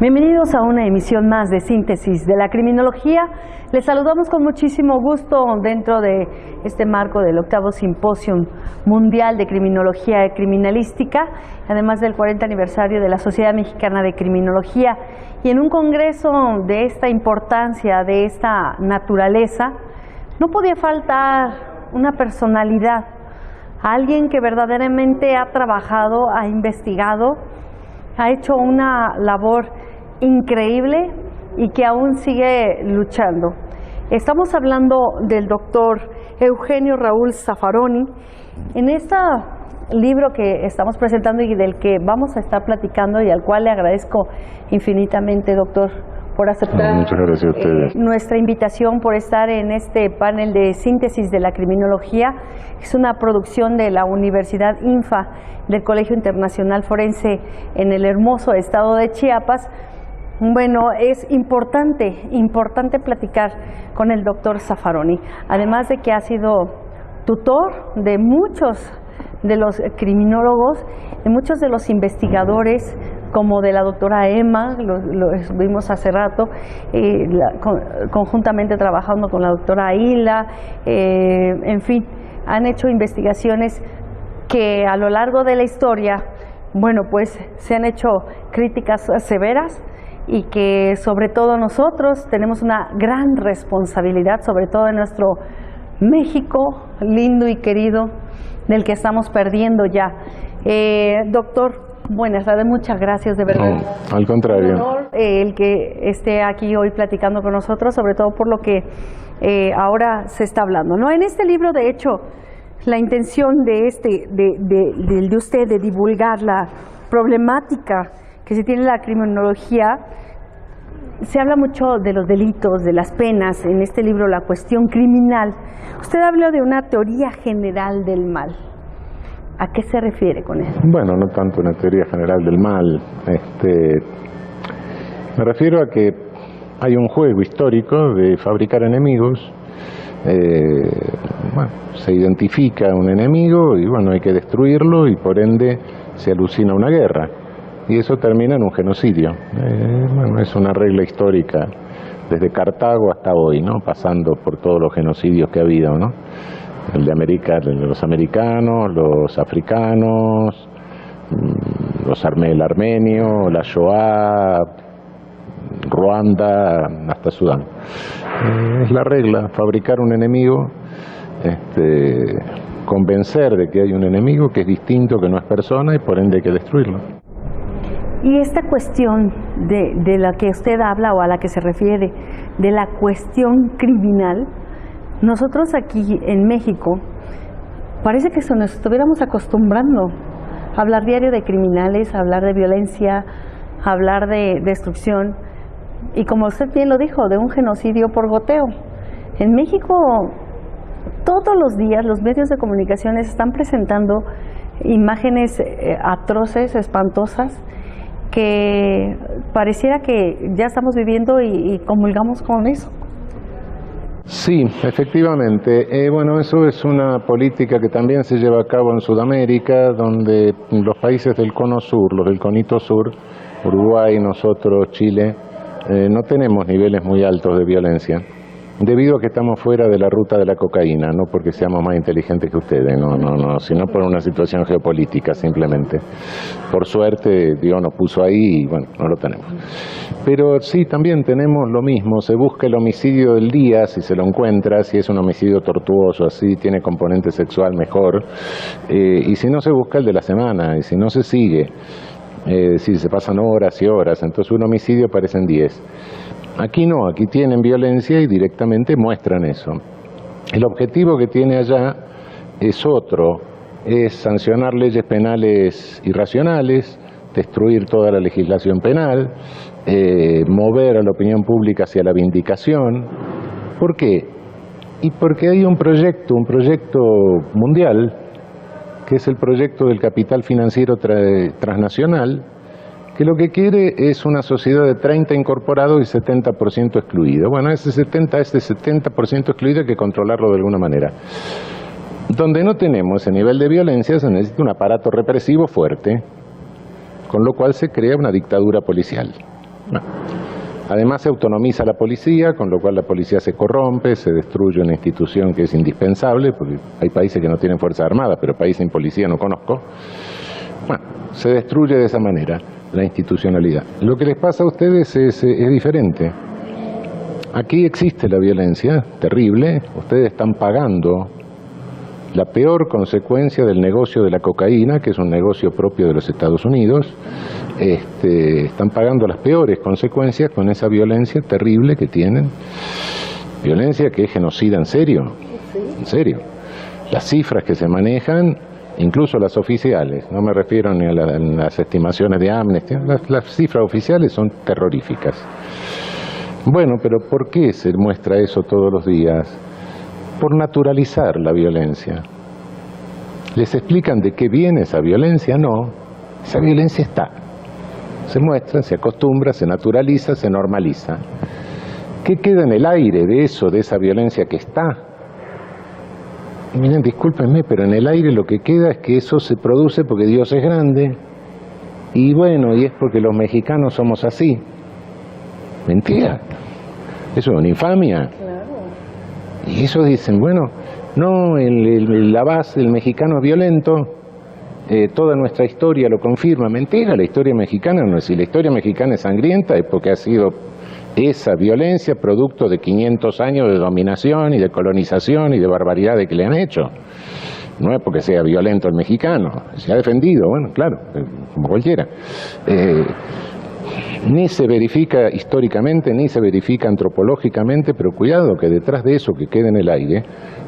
Bienvenidos a una emisión más de Síntesis de la Criminología. Les saludamos con muchísimo gusto dentro de este marco del 8º Simposio Mundial de Criminología y Criminalística, además del 40 aniversario de la Sociedad Mexicana de Criminología. Y en un congreso de esta importancia, de esta naturaleza, no podía faltar una personalidad, alguien que verdaderamente ha trabajado, ha investigado, ha hecho una labor increíble y que aún sigue luchando. Estamos hablando del doctor Eugenio Raúl Zaffaroni. En este libro que estamos presentando y del que vamos a estar platicando y al cual le agradezco infinitamente, doctor, por aceptar muchas gracias a ustedes. Nuestra invitación, por estar en este panel de Síntesis de la Criminología. Es una producción de la Universidad INFA del Colegio Internacional Forense en el hermoso estado de Chiapas. Bueno, es importante platicar con el doctor Zaffaroni, además de que ha sido tutor de muchos de los criminólogos, de muchos de los investigadores, como de la doctora Emma, lo vimos hace rato, conjuntamente trabajando con la doctora Aila, en fin, han hecho investigaciones que a lo largo de la historia, bueno, pues se han hecho críticas severas y que sobre todo nosotros tenemos una gran responsabilidad, sobre todo en nuestro México lindo y querido, del que estamos perdiendo ya. Doctor, buenas tardes, muchas gracias, de verdad. No, al contrario. Un honor, el que esté aquí hoy platicando con nosotros, sobre todo por lo que ahora se está hablando, ¿no? En este libro, de hecho, la intención de usted de divulgar la problemática que se tiene en la criminología, se habla mucho de los delitos, de las penas, en este libro La Cuestión Criminal. Usted habla de una teoría general del mal. ¿A qué se refiere con eso? Bueno, no tanto una teoría general del mal. Me refiero a que hay un juego histórico de fabricar enemigos. Bueno, se identifica un enemigo y bueno, hay que destruirlo y por ende se alucina una guerra. Y eso termina en un genocidio. Bueno, es una regla histórica desde Cartago hasta hoy, ¿no? Pasando por todos los genocidios que ha habido, ¿no? El de América, el de los americanos, los africanos, el armenio, la Shoah, Ruanda, hasta Sudán. Es la regla, fabricar un enemigo, convencer de que hay un enemigo que es distinto, que no es persona y por ende hay que destruirlo. Y esta cuestión de la que usted habla o a la que se refiere, de la cuestión criminal, nosotros aquí en México parece que nos estuviéramos acostumbrando a hablar diario de criminales, a hablar de violencia, a hablar de destrucción y, como usted bien lo dijo, de un genocidio por goteo. En México todos los días los medios de comunicación están presentando imágenes atroces, espantosas, que pareciera que ya estamos viviendo y comulgamos con eso. Sí, efectivamente. Bueno, eso es una política que también se lleva a cabo en Sudamérica, donde los países del cono sur, los del conito sur, Uruguay, nosotros, Chile, no tenemos niveles muy altos de violencia, debido a que estamos fuera de la ruta de la cocaína, no porque seamos más inteligentes que ustedes, no, sino por una situación geopolítica simplemente. Por suerte Dios nos puso ahí y bueno, no lo tenemos. Pero sí, también tenemos lo mismo, se busca el homicidio del día, si se lo encuentra, si es un homicidio tortuoso, así tiene componente sexual mejor, y si no se busca el de la semana, y si no se sigue, si se pasan horas y horas, entonces un homicidio parecen 10. Aquí no, aquí tienen violencia y directamente muestran eso. El objetivo que tiene allá es otro, es sancionar leyes penales irracionales, destruir toda la legislación penal, mover a la opinión pública hacia la vindicación. ¿Por qué? Y porque hay un proyecto mundial, que es el proyecto del capital financiero transnacional, que lo que quiere es una sociedad de 30 incorporados y 70% excluido. Bueno, ese 70% excluido hay que controlarlo de alguna manera. Donde no tenemos ese nivel de violencia se necesita un aparato represivo fuerte, con lo cual se crea una dictadura policial. Bueno, además se autonomiza la policía, con lo cual la policía se corrompe, se destruye una institución que es indispensable, porque hay países que no tienen fuerza armada, pero países sin policía no conozco. Bueno, se destruye de esa manera la institucionalidad. Lo que les pasa a ustedes es diferente. Aquí existe la violencia, terrible, ustedes están pagando la peor consecuencia del negocio de la cocaína, que es un negocio propio de los Estados Unidos. Están pagando las peores consecuencias con esa violencia terrible que tienen. Violencia que es genocida en serio, en serio. Las cifras que se manejan, incluso las oficiales, no me refiero ni a las estimaciones de Amnesty, las cifras oficiales son terroríficas. Bueno, pero ¿por qué se muestra eso todos los días? Por naturalizar la violencia. ¿Les explican de qué viene esa violencia? No, esa violencia está. Se muestra, se acostumbra, se naturaliza, se normaliza. ¿Qué queda en el aire de eso, de esa violencia que está? Y miren, discúlpenme, pero en el aire lo que queda es que eso se produce porque Dios es grande. Y bueno, y es porque los mexicanos somos así. Mentira. Eso es una infamia. Y eso dicen, bueno, no, la base del mexicano es violento, toda nuestra historia lo confirma. Mentira, la historia mexicana no es. Si la historia mexicana es sangrienta es porque ha sido esa violencia producto de 500 años de dominación y de colonización y de barbaridades que le han hecho. No es porque sea violento el mexicano, se ha defendido, bueno, claro, como cualquiera. Ni se verifica históricamente, ni se verifica antropológicamente, pero cuidado que detrás de eso que queda en el aire,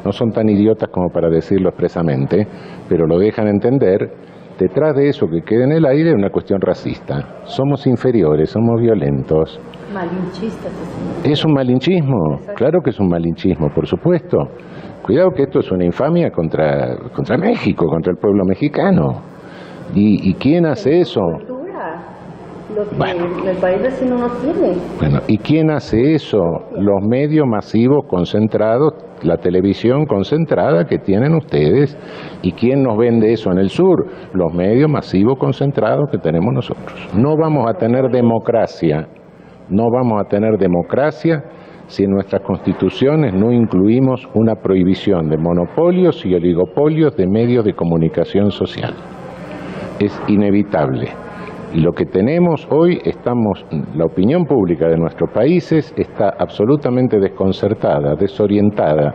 no son tan idiotas como para decirlo expresamente, pero lo dejan entender, detrás de eso que queda en el aire es una cuestión racista. Somos inferiores, somos violentos. Malinchistas. Es un malinchismo, claro que es un malinchismo, por supuesto. Cuidado que esto es una infamia contra México, contra el pueblo mexicano. ¿Y quién hace eso? Lo que el país vecino no tiene. Bueno, ¿y quién hace eso? Los medios masivos concentrados, la televisión concentrada que tienen ustedes. ¿Y quién nos vende eso en el sur? Los medios masivos concentrados que tenemos nosotros. No vamos a tener democracia, no vamos a tener democracia si en nuestras constituciones no incluimos una prohibición de monopolios y oligopolios de medios de comunicación social. Es inevitable. Y lo que tenemos hoy, la opinión pública de nuestros países está absolutamente desconcertada, desorientada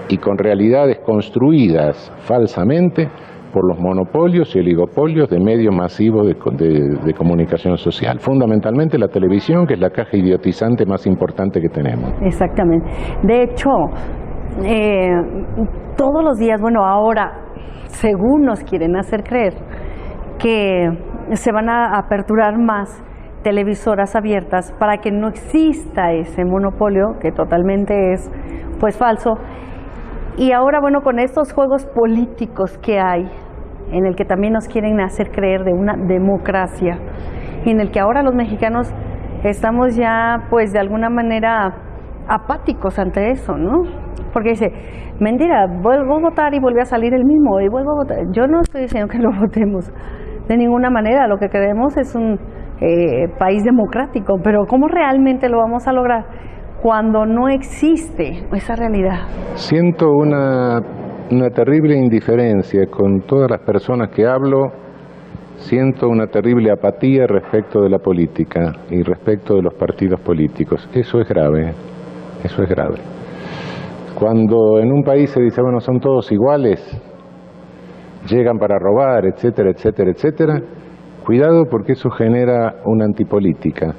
y con realidades construidas falsamente por los monopolios y oligopolios de medios masivos de comunicación social. Fundamentalmente la televisión, que es la caja idiotizante más importante que tenemos. Exactamente. De hecho, todos los días, bueno, ahora, según nos quieren hacer creer, que se van a aperturar más televisoras abiertas para que no exista ese monopolio, que totalmente es pues falso. Y ahora, bueno, con estos juegos políticos que hay, en el que también nos quieren hacer creer de una democracia, y en el que ahora los mexicanos estamos ya pues de alguna manera apáticos ante eso, ¿no? Porque dice, mentira, vuelvo a votar y vuelve a salir el mismo, y vuelvo a votar. Yo no estoy diciendo que lo votemos de ninguna manera, lo que queremos es un país democrático, pero ¿cómo realmente lo vamos a lograr cuando no existe esa realidad? Siento una terrible indiferencia con todas las personas que hablo, siento una terrible apatía respecto de la política y respecto de los partidos políticos. Eso es grave, eso es grave. Cuando en un país se dice, bueno, son todos iguales, llegan para robar, etcétera, etcétera, etcétera, cuidado porque eso genera una antipolítica.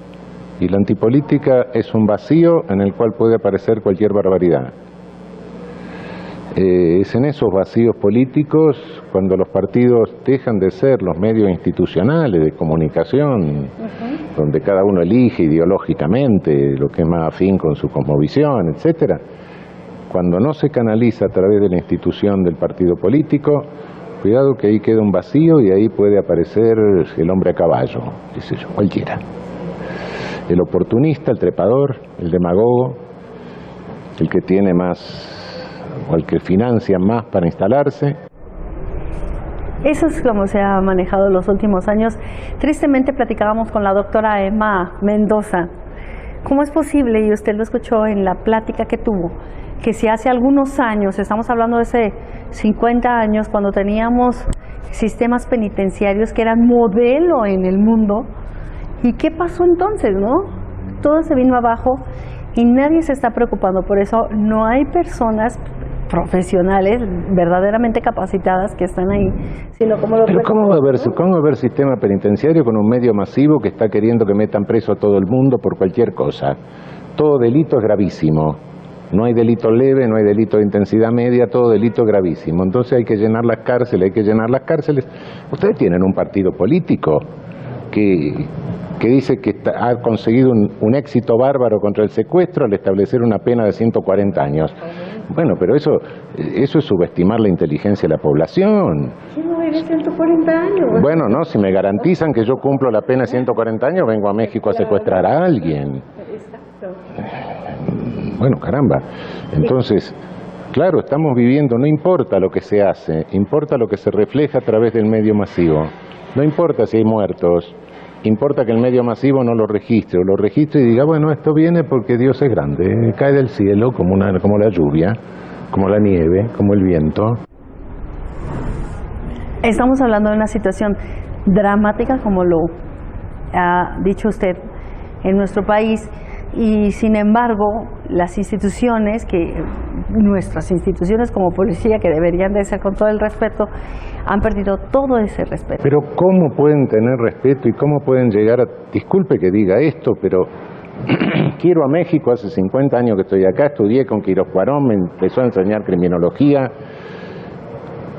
Y la antipolítica es un vacío en el cual puede aparecer cualquier barbaridad. Es en esos vacíos políticos cuando los partidos dejan de ser los medios institucionales de comunicación, donde cada uno elige ideológicamente lo que es más afín con su cosmovisión, etcétera. Cuando no se canaliza a través de la institución del partido político, cuidado que ahí queda un vacío y ahí puede aparecer el hombre a caballo, qué sé yo, cualquiera. El oportunista, el trepador, el demagogo, el que tiene más, o el que financia más para instalarse. Eso es como se ha manejado los últimos años. Tristemente platicábamos con la doctora Emma Mendoza. ¿Cómo es posible, y usted lo escuchó en la plática que tuvo, que si hace algunos años, estamos hablando de hace 50 años, cuando teníamos sistemas penitenciarios que eran modelo en el mundo, ¿y qué pasó entonces, no? Todo se vino abajo y nadie se está preocupando. Por eso no hay personas profesionales verdaderamente capacitadas que están ahí, sino como lo... Pero ¿cómo va a haber sistema penitenciario con un medio masivo que está queriendo que metan preso a todo el mundo por cualquier cosa? Todo delito es gravísimo. No hay delito leve, no hay delito de intensidad media, todo delito es gravísimo. Entonces hay que llenar las cárceles, Ustedes tienen un partido político que dice que ha conseguido un éxito bárbaro contra el secuestro al establecer una pena de 140 años. Bueno, pero eso es subestimar la inteligencia de la población. ¿Quién no vive 140 años? Bueno, no, si me garantizan que yo cumplo la pena de 140 años, vengo a México a secuestrar a alguien. Exacto. Bueno, caramba. Entonces, claro, estamos viviendo, no importa lo que se hace, importa lo que se refleja a través del medio masivo. No importa si hay muertos, importa que el medio masivo no lo registre, o lo registre y diga, bueno, esto viene porque Dios es grande, cae del cielo como la lluvia, como la nieve, como el viento. Estamos hablando de una situación dramática, como lo ha dicho usted, en nuestro país, y sin embargo las instituciones, nuestras instituciones como policía, que deberían de ser con todo el respeto, han perdido todo ese respeto. Pero ¿cómo pueden tener respeto y cómo pueden llegar a... Disculpe que diga esto, pero quiero a México, hace 50 años que estoy acá, estudié con Quirós Cuarón, me empezó a enseñar criminología.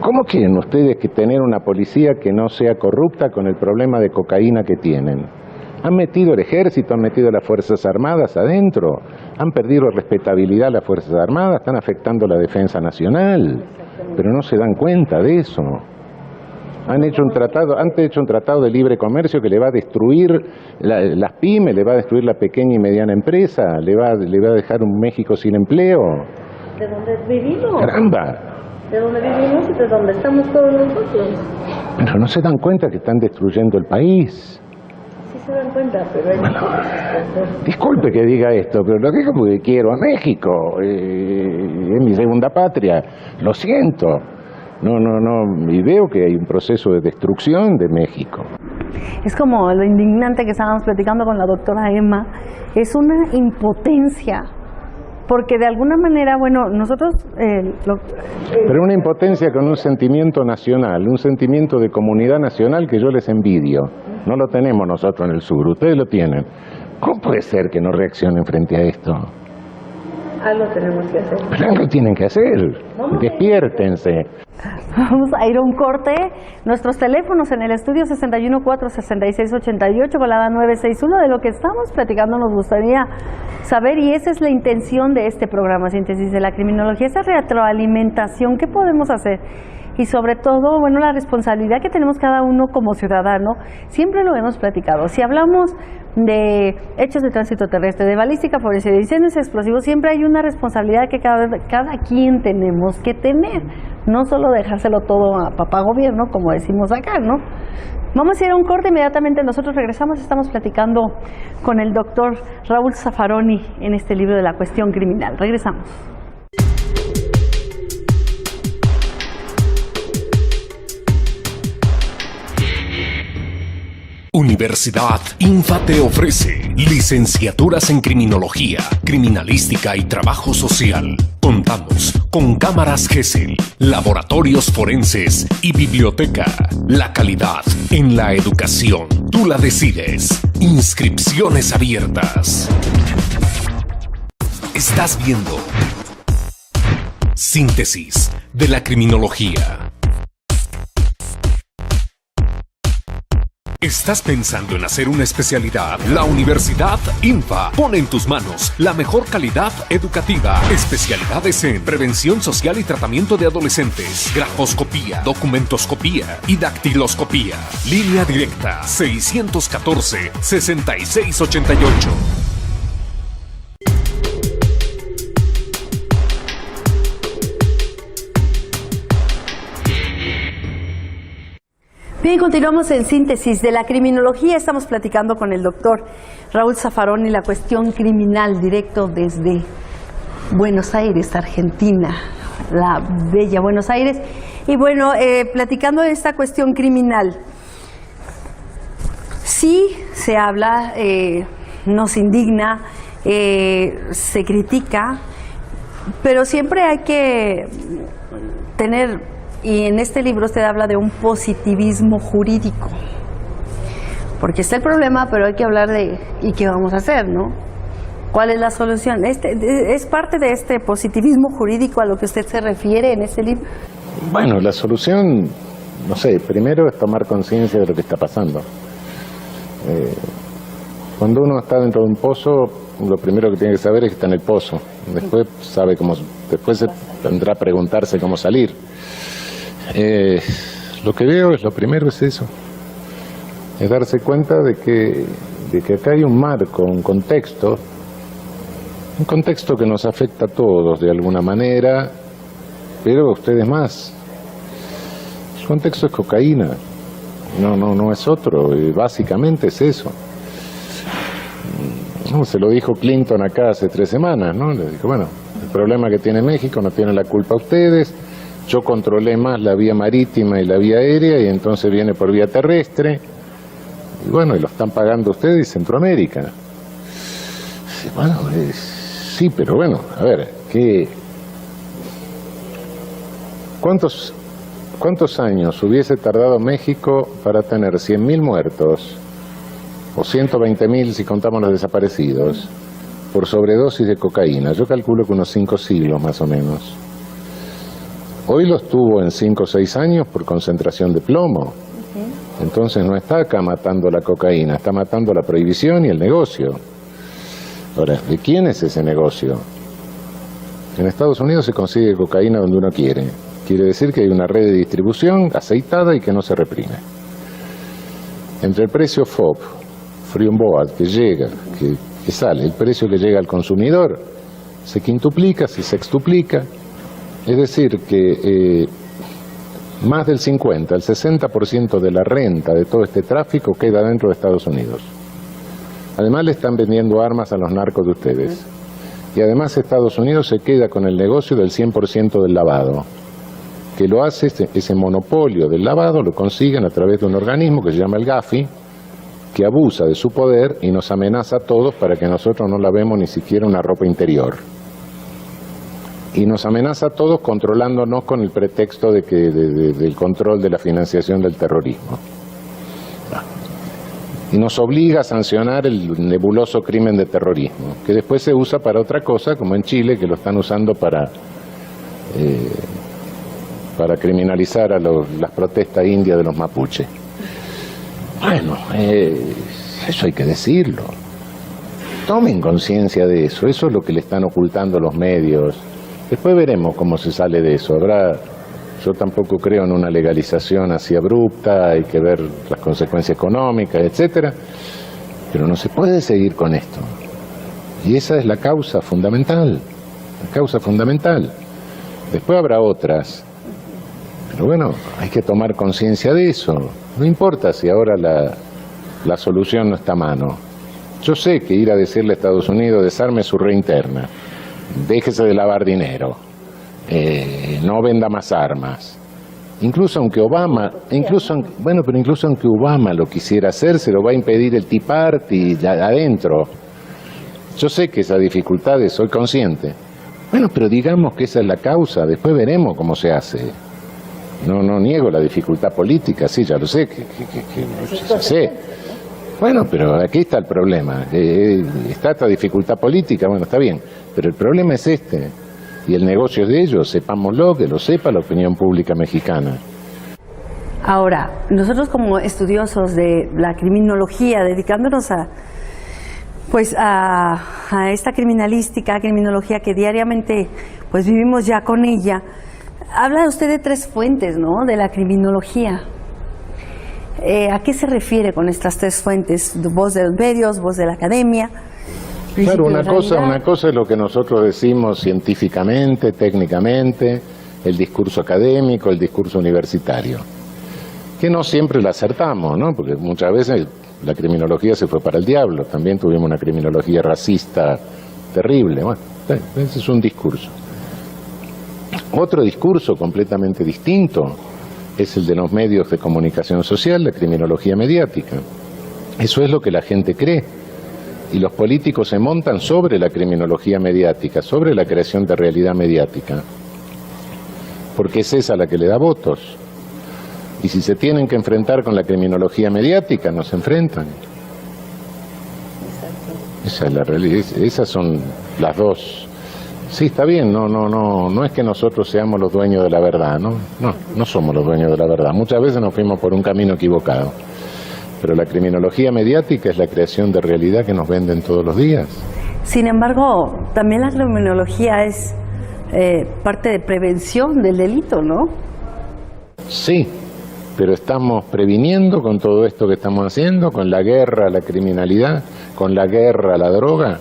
¿Cómo quieren ustedes que tener una policía que no sea corrupta con el problema de cocaína que tienen? Han metido el ejército, han metido las Fuerzas Armadas adentro, han perdido respetabilidad las Fuerzas Armadas, están afectando la defensa nacional, pero no se dan cuenta de eso. Han hecho un tratado de libre comercio que le va a destruir las pymes, le va a destruir la pequeña y mediana empresa, le va a dejar un México sin empleo. ¿De dónde vivimos? ¡Caramba! ¿De dónde vivimos y de dónde estamos todos nosotros? Pero no se dan cuenta que están destruyendo el país. Sí se dan cuenta, pero hay... Bueno, disculpe que diga esto, pero lo digo porque quiero a México, es mi segunda patria, lo siento. No, y veo que hay un proceso de destrucción de México. Es como lo indignante que estábamos platicando con la doctora Emma, es una impotencia, porque de alguna manera, bueno, nosotros... Pero una impotencia con un sentimiento nacional, un sentimiento de comunidad nacional que yo les envidio. No lo tenemos nosotros en el sur, ustedes lo tienen. ¿Cómo puede ser que no reaccionen frente a esto? Algo tenemos que hacer. Pero algo tienen que hacer. Despiértense. Vamos a ir a un corte. Nuestros teléfonos en el estudio 614-6688 con la 961. De lo que estamos platicando nos gustaría saber, y esa es la intención de este programa Síntesis de la Criminología, esa retroalimentación, ¿qué podemos hacer? Y sobre todo, bueno, la responsabilidad que tenemos cada uno como ciudadano. Siempre lo hemos platicado. Si hablamos de hechos de tránsito terrestre, de balística forense, de incendios explosivos, siempre hay una responsabilidad que cada quien tenemos que tener. No solo dejárselo todo a papá gobierno, como decimos acá, ¿no? Vamos a ir a un corte, inmediatamente nosotros regresamos. Estamos platicando con el doctor Raúl Zaffaroni en este libro de la cuestión criminal. Regresamos. Universidad INFA te ofrece licenciaturas en criminología, criminalística y trabajo social. Contamos con cámaras GESEL, laboratorios forenses y biblioteca. La calidad en la educación, tú la decides. Inscripciones abiertas. Estás viendo Síntesis de la Criminología. ¿Estás pensando en hacer una especialidad? La Universidad INFA pone en tus manos la mejor calidad educativa. Especialidades en prevención social y tratamiento de adolescentes, grafoscopía, documentoscopía y dactiloscopía. Línea directa 614-6688. Bien, continuamos en Síntesis de la Criminología. Estamos platicando con el doctor Raúl Zaffaroni la cuestión criminal, directo desde Buenos Aires, Argentina, la bella Buenos Aires. Y bueno, platicando de esta cuestión criminal, sí se habla, nos indigna, se critica, pero siempre hay que tener... Y en este libro usted habla de un positivismo jurídico, porque está el problema, pero hay que hablar de ¿y qué vamos a hacer, no? ¿Cuál es la solución? ¿Es parte de este positivismo jurídico a lo que usted se refiere en este libro? Bueno, la solución, no sé, primero es tomar conciencia de lo que está pasando. Cuando uno está dentro de un pozo, lo primero que tiene que saber es que está en el pozo. Después después se tendrá a preguntarse cómo salir. Lo que veo lo primero es eso, es darse cuenta de que acá hay un marco, un contexto que nos afecta a todos de alguna manera, pero a ustedes más. El contexto es cocaína, no es otro, básicamente es eso. Se lo dijo Clinton acá hace 3 semanas, ¿no? Le dijo, bueno, el problema que tiene México no tiene la culpa ustedes. Yo controlé más la vía marítima y la vía aérea y entonces viene por vía terrestre. Y bueno, y lo están pagando ustedes y Centroamérica. Bueno, sí, pero bueno, a ver, ¿cuántos años hubiese tardado México para tener 100.000 muertos, o 120.000 si contamos los desaparecidos, por sobredosis de cocaína? Yo calculo que unos 5 siglos más o menos. Hoy los tuvo en 5 o 6 años por concentración de plomo. Entonces no está acá matando la cocaína, está matando la prohibición y el negocio. Ahora, ¿de quién es ese negocio? En Estados Unidos se consigue cocaína donde uno quiere. Quiere decir que hay una red de distribución aceitada y que no se reprime. Entre el precio FOB, Free on Board, que llega, que sale, el precio que llega al consumidor, se quintuplica, se sextuplica. Es decir, que más del 50, el 60% de la renta de todo este tráfico queda dentro de Estados Unidos. Además le están vendiendo armas a los narcos de ustedes. Y además Estados Unidos se queda con el negocio del 100% del lavado. Que lo hace, ese monopolio del lavado lo consiguen a través de un organismo que se llama el Gafi, que abusa de su poder y nos amenaza a todos para que nosotros no lavemos ni siquiera una ropa interior. Y nos amenaza a todos controlándonos con el pretexto de del control de la financiación del terrorismo. Y nos obliga a sancionar el nebuloso crimen de terrorismo, que después se usa para otra cosa, como en Chile, que lo están usando para criminalizar a las protestas indias de los mapuches. Bueno, eso hay que decirlo. Tomen conciencia de eso, eso es lo que le están ocultando los medios. Después veremos cómo se sale de eso. Yo tampoco creo en una legalización así abrupta, hay que ver las consecuencias económicas, etcétera, pero no se puede seguir con esto. Y esa es la causa fundamental, Después habrá otras, pero bueno, hay que tomar conciencia de eso. No importa si ahora la solución no está a mano. Yo sé que ir a decirle a Estados Unidos, desarme su red interna, déjese de lavar dinero, no venda más armas. Incluso aunque Obama lo quisiera hacer, se lo va a impedir el Tea Party adentro. Yo sé que esa dificultad, soy consciente. Bueno, pero digamos que esa es la causa, después veremos cómo se hace. No niego la dificultad política, sí, ya lo sé, ya sé. Bueno, pero aquí está el problema. Está esta dificultad política, bueno, está bien, pero el problema es este. Y el negocio es de ellos, sepámoslo, que lo sepa la opinión pública mexicana. Ahora, nosotros como estudiosos de la criminología, dedicándonos a esta criminología que diariamente pues vivimos ya con ella, habla usted de 3 fuentes, ¿no?, de la criminología. ¿A qué se refiere con estas 3 fuentes? Voz de los medios, voz de la academia. Claro, una cosa es lo que nosotros decimos científicamente, técnicamente, el discurso académico, el discurso universitario. que no siempre la acertamos, ¿no? Porque muchas veces la criminología se fue para el diablo, también tuvimos una criminología racista terrible. Bueno, ese es un discurso. Otro discurso completamente distinto es el de los medios de comunicación social, la criminología mediática. Eso es lo que la gente cree. Y los políticos se montan sobre la criminología mediática, sobre la creación de realidad mediática, porque es esa la que le da votos. Y si se tienen que enfrentar con la criminología mediática, no se enfrentan. Esa es la realidad, esas son las dos. Sí, está bien, no es que nosotros seamos los dueños de la verdad, no somos los dueños de la verdad. Muchas veces nos fuimos por un camino equivocado. Pero la criminología mediática es la creación de realidad que nos venden todos los días. Sin embargo, también la criminología es parte de prevención del delito, ¿no? Sí, pero estamos previniendo con todo esto que estamos haciendo, con la guerra a la criminalidad, con la guerra a la droga.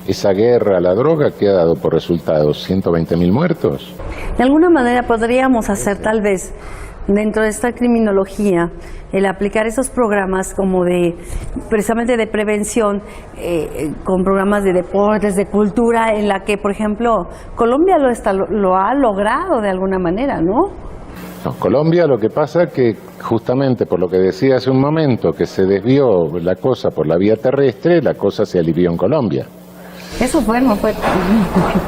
Esa guerra a la droga que ha dado por resultados 120.000 muertos. De alguna manera podríamos hacer tal vez dentro de esta criminología el aplicar esos programas como de precisamente de prevención con programas de deportes, de cultura, en la que por ejemplo Colombia lo ha logrado de alguna manera, ¿no? No, Colombia lo que pasa que justamente por lo que decía hace un momento, que se desvió la cosa por la vía terrestre, la cosa se alivió en Colombia. Eso fue, no fue.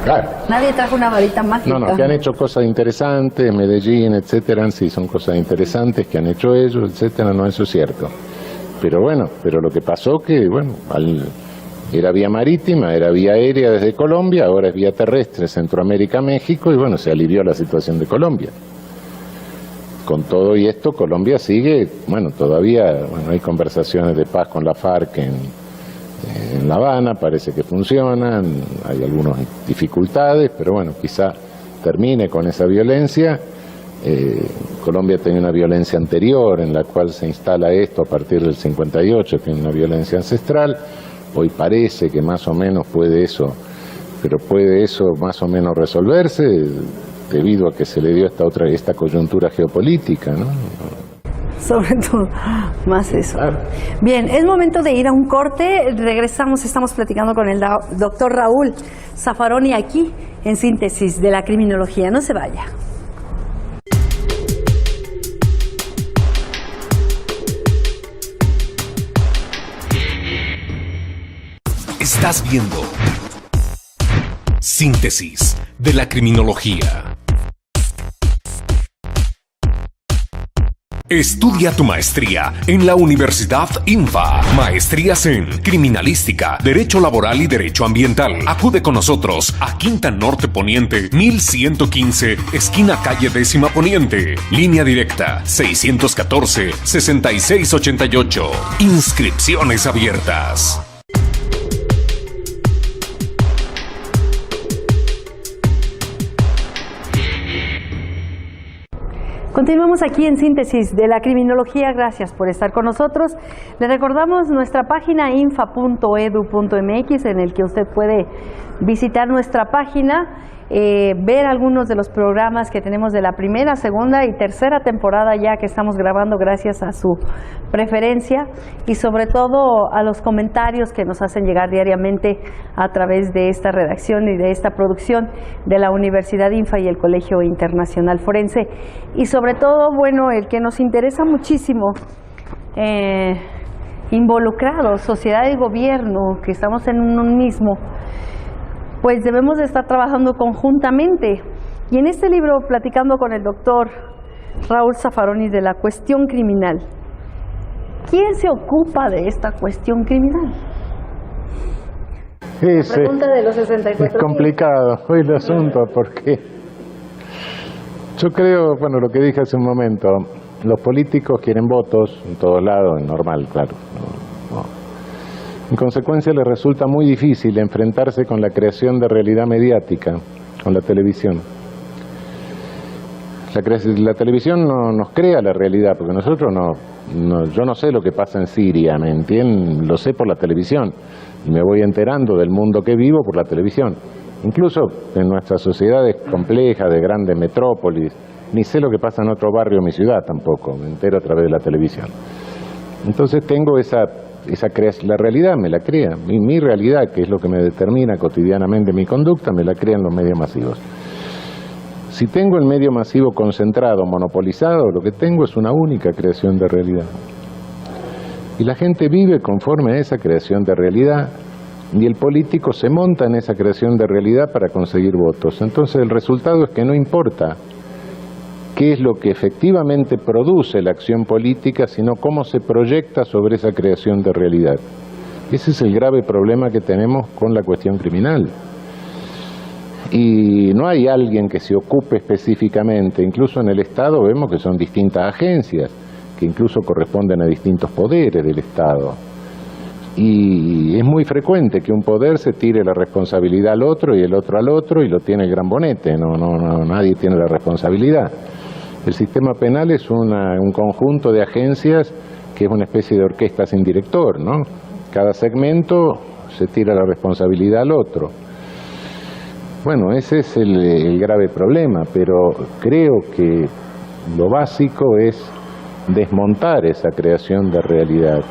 Claro. Nadie trajo una varita mágica. No, que han hecho cosas interesantes, Medellín, etcétera, sí, son cosas interesantes que han hecho ellos, etcétera, no, eso es cierto. Pero bueno, lo que pasó que, bueno, era vía marítima, era vía aérea desde Colombia, ahora es vía terrestre, Centroamérica, México, y bueno, se alivió la situación de Colombia. Con todo y esto, Colombia sigue, bueno, todavía hay conversaciones de paz con la FARC en La Habana, parece que funcionan, hay algunas dificultades, pero bueno, quizá termine con esa violencia. Colombia tenía una violencia anterior en la cual se instala esto a partir del 58, tiene una violencia ancestral, hoy parece que más o menos puede eso más o menos resolverse debido a que se le dio esta coyuntura geopolítica, ¿no? Sobre todo, más eso. Claro. Bien, es momento de ir a un corte. Regresamos, estamos platicando con el doctor Raúl Zaffaroni aquí en Síntesis de la Criminología. No se vaya. Estás viendo Síntesis de la Criminología. Estudia tu maestría en la Universidad INFA. Maestrías en Criminalística, Derecho Laboral y Derecho Ambiental. Acude con nosotros a Quinta Norte Poniente, 1115, esquina calle 10ª Poniente. Línea directa, 614-6688. Inscripciones abiertas. Continuamos aquí en Síntesis de la Criminología. Gracias por estar con nosotros. Le recordamos nuestra página infa.edu.mx, en el que usted puede visitar nuestra página, ver algunos de los programas que tenemos de la primera, segunda y tercera temporada ya que estamos grabando, gracias a su preferencia y sobre todo a los comentarios que nos hacen llegar diariamente a través de esta redacción y de esta producción de la Universidad INFA y el Colegio Internacional Forense. Y sobre todo, bueno, el que nos interesa muchísimo, involucrados, sociedad y gobierno, que estamos en un mismo, pues debemos de estar trabajando conjuntamente. Y en este libro, platicando con el doctor Raúl Zaffaroni de la cuestión criminal, ¿quién se ocupa de esta cuestión criminal? Pregunta de los 64. Es complicado hoy el asunto, porque yo creo, bueno, lo que dije hace un momento, los políticos quieren votos en todos lados, es normal, claro. En consecuencia, les resulta muy difícil enfrentarse con la creación de realidad mediática, con la televisión. La televisión no nos crea la realidad, porque nosotros yo no sé lo que pasa en Siria, ¿me entienden? Lo sé por la televisión, y me voy enterando del mundo que vivo por la televisión. Incluso en nuestras sociedades complejas, de grandes metrópolis, ni sé lo que pasa en otro barrio de mi ciudad tampoco, me entero a través de la televisión. Entonces tengo la realidad me la crea, mi realidad, que es lo que me determina cotidianamente mi conducta, me la crean los medios masivos. Si tengo el medio masivo concentrado, monopolizado, lo que tengo es una única creación de realidad. Y la gente vive conforme a esa creación de realidad, y el político se monta en esa creación de realidad para conseguir votos. Entonces el resultado es que no importa qué es lo que efectivamente produce la acción política, sino cómo se proyecta sobre esa creación de realidad. Ese es el grave problema que tenemos con la cuestión criminal. Y no hay alguien que se ocupe específicamente, incluso en el Estado vemos que son distintas agencias, que incluso corresponden a distintos poderes del Estado. Y es muy frecuente que un poder se tire la responsabilidad al otro y el otro al otro y lo tiene el gran bonete, nadie tiene la responsabilidad. El sistema penal es un conjunto de agencias que es una especie de orquesta sin director, ¿no? Cada segmento se tira la responsabilidad al otro. Bueno, ese es el grave problema, pero creo que lo básico es desmontar esa creación de realidad.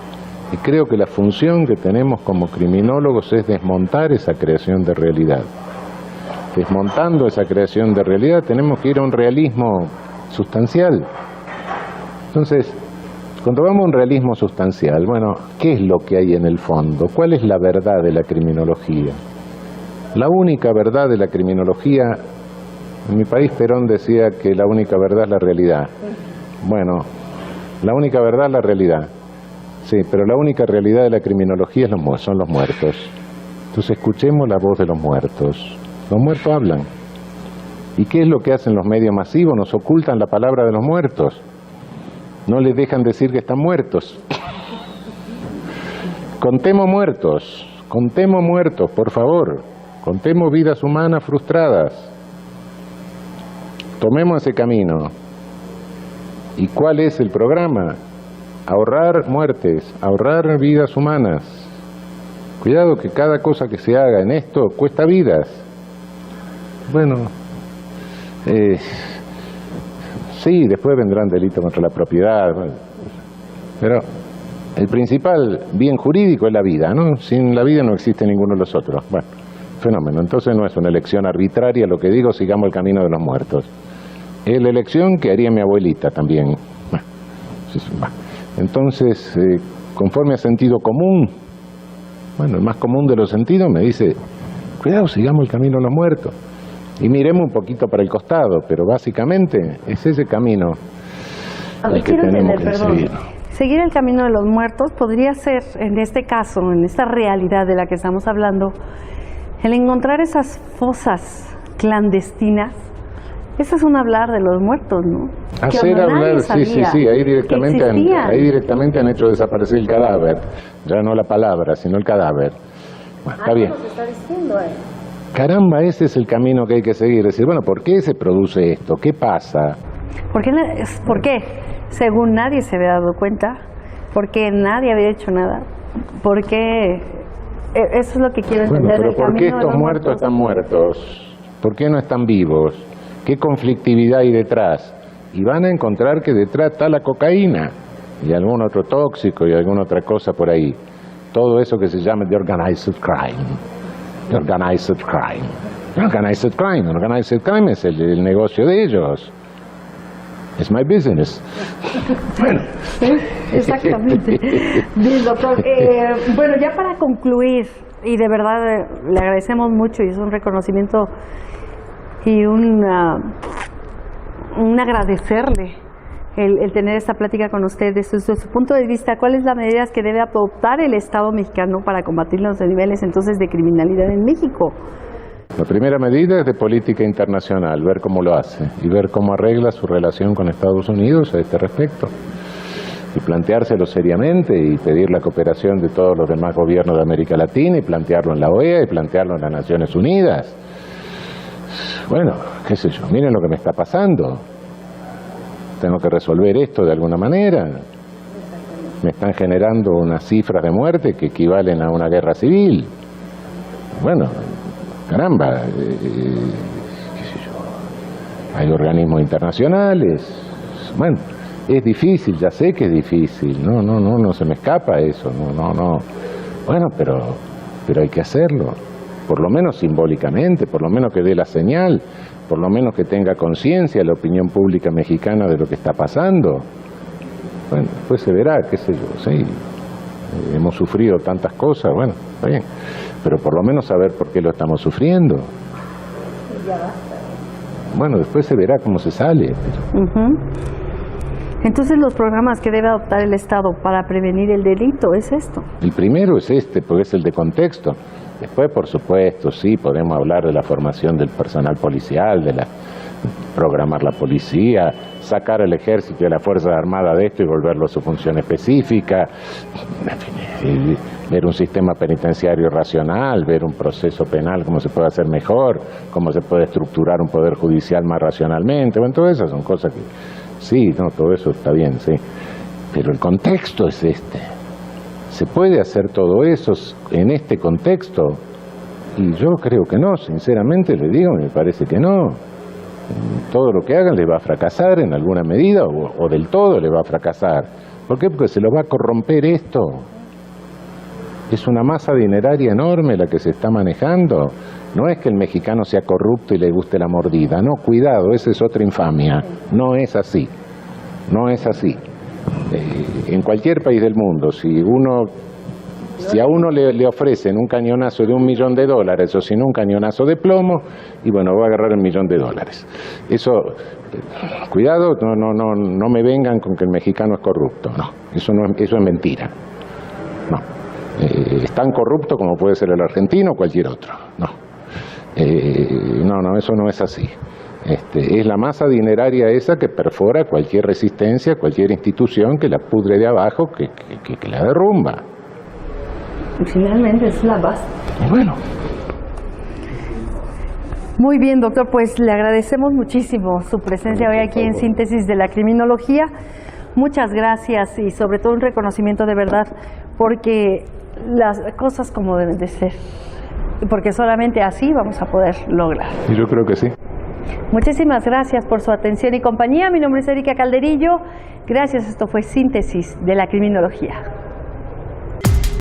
Y creo que la función que tenemos como criminólogos es desmontar esa creación de realidad. Desmontando esa creación de realidad tenemos que ir a un realismo sustancial. Entonces, cuando vamos a un realismo sustancial, bueno, ¿qué es lo que hay en el fondo? ¿Cuál es la verdad de la criminología? La única verdad de la criminología, en mi país Perón decía que la única verdad es la realidad. Bueno, la única verdad es la realidad. Sí, pero la única realidad de la criminología son los muertos. Entonces escuchemos la voz de los muertos. Los muertos hablan. ¿Y qué es lo que hacen los medios masivos? Nos ocultan la palabra de los muertos. No les dejan decir que están muertos. Contemos muertos, por favor. Contemos vidas humanas frustradas. Tomemos ese camino. ¿Y cuál es el programa? Ahorrar muertes, ahorrar vidas humanas. Cuidado que cada cosa que se haga en esto cuesta vidas. Bueno, sí, después vendrán delitos contra la propiedad, pero el principal bien jurídico es la vida, ¿no? Sin la vida no existe ninguno de los otros. Bueno, fenómeno. Entonces no es una elección arbitraria lo que digo, sigamos el camino de los muertos. Es la elección que haría mi abuelita también. Entonces, conforme a sentido común, bueno, el más común de los sentidos me dice, cuidado, sigamos el camino de los muertos. Y miremos un poquito para el costado, pero básicamente es ese camino el que tenemos que seguir. Seguir el camino de los muertos podría ser, en este caso, en esta realidad de la que estamos hablando, el encontrar esas fosas clandestinas. Eso es un hablar de los muertos, ¿no? Hacer hablar, sí, ahí directamente han hecho desaparecer el cadáver. Ya no la palabra, sino el cadáver. Bueno, está bien. Nos está diciendo, Caramba, ese es el camino que hay que seguir. Decir, bueno, ¿por qué se produce esto? ¿Qué pasa? ¿Por qué? Según nadie se había dado cuenta. ¿Por qué nadie había hecho nada? ¿Por qué? Eso es lo que quiero entender. Bueno, pero ¿por qué estos muertos están muertos? ¿Por qué no están vivos? ¿Qué conflictividad hay detrás? Y van a encontrar que detrás está la cocaína y algún otro tóxico y alguna otra cosa por ahí. Todo eso que se llama the organized crime. The organized crime. The organized crime. The organized crime es el negocio de ellos. It's my business. Bueno. Sí, exactamente. Bien, doctor. Bueno, ya para concluir, y de verdad le agradecemos mucho y es un reconocimiento y un agradecerle el tener esta plática con usted desde su punto de vista. ¿Cuáles las medidas que debe adoptar el Estado mexicano para combatir los niveles entonces de criminalidad en México? La primera medida es de política internacional, ver cómo lo hace y ver cómo arregla su relación con Estados Unidos a este respecto. Y planteárselo seriamente y pedir la cooperación de todos los demás gobiernos de América Latina y plantearlo en la OEA y plantearlo en las Naciones Unidas. Bueno, qué sé yo, miren lo que me está pasando. Tengo que resolver esto de alguna manera. Me están generando unas cifras de muerte que equivalen a una guerra civil. Bueno, caramba, qué sé yo. hay organismos internacionales. Bueno, es difícil, ya sé que es difícil, no se me escapa eso, no. Bueno, pero hay que hacerlo, por lo menos simbólicamente, por lo menos que dé la señal, por lo menos que tenga conciencia la opinión pública mexicana de lo que está pasando. Bueno, pues se verá, qué sé yo, sí, hemos sufrido tantas cosas, bueno, está bien, pero por lo menos saber por qué lo estamos sufriendo. Bueno, después se verá cómo se sale. Entonces los programas que debe adoptar el Estado para prevenir el delito es esto. El primero es este, porque es el de contexto. Después, por supuesto, sí, podemos hablar de la formación del personal policial, programar la policía, sacar al ejército y a las Fuerzas Armadas de esto y volverlo a su función específica, ver un sistema penitenciario racional, ver un proceso penal, cómo se puede hacer mejor, cómo se puede estructurar un poder judicial más racionalmente. Bueno, todas esas son cosas que, sí, todo eso está bien, sí, pero el contexto es este. ¿Se puede hacer todo eso en este contexto? Y yo creo que no, sinceramente le digo, me parece que no. Todo lo que hagan les va a fracasar en alguna medida o del todo le va a fracasar. ¿Por qué? Porque se lo va a corromper esto. Es una masa dineraria enorme la que se está manejando. No es que el mexicano sea corrupto y le guste la mordida. No, cuidado, esa es otra infamia. No es así. No es así. En cualquier país del mundo, si a uno le ofrecen un cañonazo de $1 millón o sin un cañonazo de plomo, y bueno, va a agarrar $1 millón. Eso, cuidado, no me vengan con que el mexicano es corrupto, no, eso es mentira, no. Es tan corrupto como puede ser el argentino o cualquier otro, no, eso no es así. Es la masa dineraria esa que perfora cualquier resistencia, cualquier institución que la pudre de abajo, que la derrumba. Y finalmente es la base. Bueno. Muy bien, doctor, pues le agradecemos muchísimo su presencia hoy aquí en Síntesis de la Criminología. Muchas gracias y sobre todo un reconocimiento de verdad, porque las cosas como deben de ser, porque solamente así vamos a poder lograr. Y yo creo que sí. Muchísimas gracias por su atención y compañía. Mi nombre es Erika Calderillo. Gracias, esto fue Síntesis de la Criminología.